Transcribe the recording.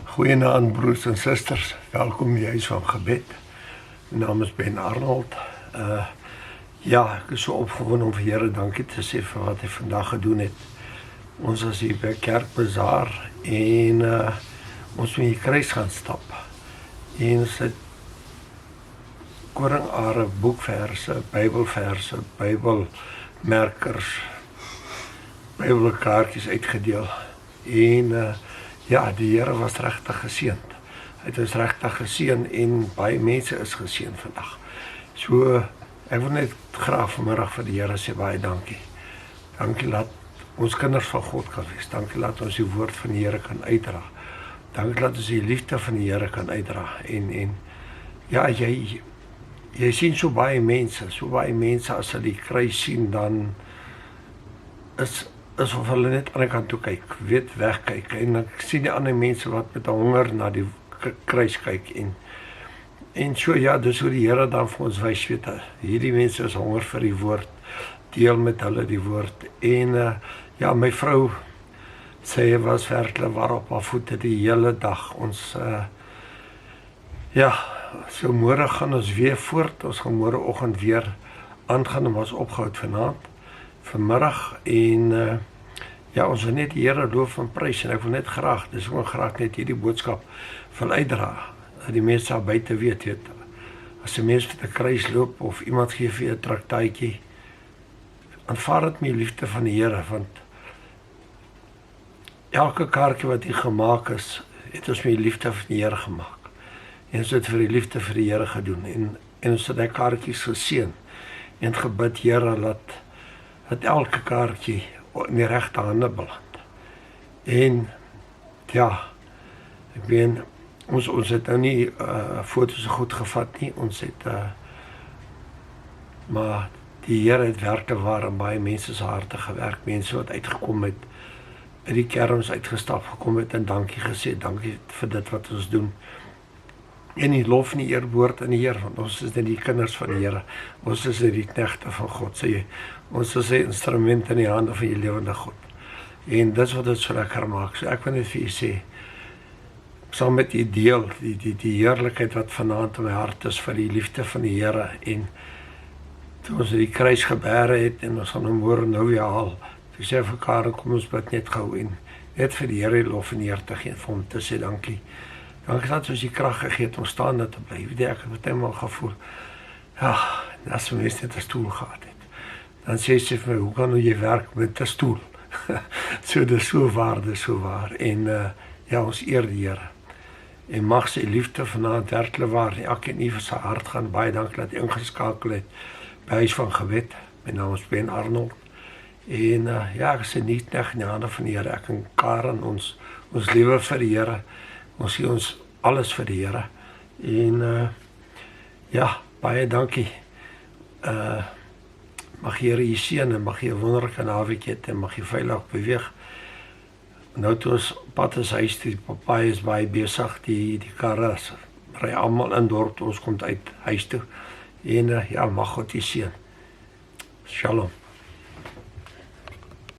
Goeienaand broers en susters, welkom by Huis van Gebed. My naam is Ben Arnold. Ek is so opgewonde om vir Here dankie te sê vir wat hy vandag gedoen het. Ons is hier by Kerkbazaar en ons moet die kruis gaan stap. En ons het koringare, boekverse, Bybelverse, Bybelmerkers, Bybelkaartjies uitgedeel. En die Here was regtig geseënd. Hy het ons regtig geseën en baie mense is geseën vandag. So, ek wil net graag vanmiddag vir die Here sê baie dankie. Dankie dat ons kinders van God kan wees. Dankie dat ons die woord van die Here kan uitdra. Dankie dat ons die liefde van die Here kan uitdra. En jy sien so baie mense as hulle die kruis sien, dan is of hulle net aan die kant toe kyk, wegkyk, en ek sien die ander mense wat met honger na die kruis kyk, en so dis hoe die Here dan vir ons wys, hierdie mense is honger vir die woord, deel met hulle die woord, en my vrou, sy was werklik waar op haar voete die hele dag, ons, so môre gaan ons weer voort, ons gaan môreoggend weer aangaan, en ons opgehoud vanmiddag, en ons wil net die Here loof en prys, en ek wil net graag net hierdie boodskap wil uitdra, dat die mense daar buite weet, as 'n mens met 'n kruis loop, of iemand gee vir jou 'n traktaatjie, aanvaar dit met die liefde van die Here, want elke kaartjie wat hier gemaak is, het ons met die liefde van die Here gemaak, en ons het vir die liefde vir die Here gedoen, en ons het die kaartjies geseën, en gebid, Here, dat elke kaartjie in die regte hande beland. En ek weet, ons het nou nie foto's goed gevat nie, ons het maar die Here het werklik waar in baie mense se harte gewerk, mense wat uitgekom het, uit die kerms uitgestap gekom het, en dankie gesê, dankie vir dit wat ons doen, en die lof en die eerwoord aan die Here, want ons is net die kinders van die Here, ons is net die knegte van God, ons is 'n instrument in die hande van die lewende God, en dis wat dit so lekker maak, so ek wil net vir u sê, saam met u deel, die heerlikheid wat vanaand in my hart is, vir die liefde van die Here, en toe ons die kruis gebere het, en ons gaan hom môre nou weer haal, toe sê vir Karen, kom ons bid net gou, en net vir die Here lof en eer te gee, vir hom te sê dankie, dankie dat ons die krag gegee het om staande te bly. Ek het met eenmaal gevoel, as my mens net 'n stoel gehad het. Dan sê sy vir my, hoe kan jy werk met 'n stoel? So, dit is so waar. En ons eer die Here. En mag sy liefde vanaand werklik waar, elkeen nie vir sy hart gaan. Baie dankie dat jy ingeskakel het by Huis van Gebed. My naam is Ben Arnold. En ek is 'n nuutknegt in die hande van die Here. Ek en Karen, ons lewe vir die Here. Ons sê ons alles vir die Here, en baie dankie, mag die Here jy seën, en mag jy 'n wonderlike naweek hê, en mag jy veilig beweeg. Nou toe ons pad is huis, die papaai is baie besig, die karre ry almal in dorp, ons kom uit huis toe, en mag God jy seën. Shalom.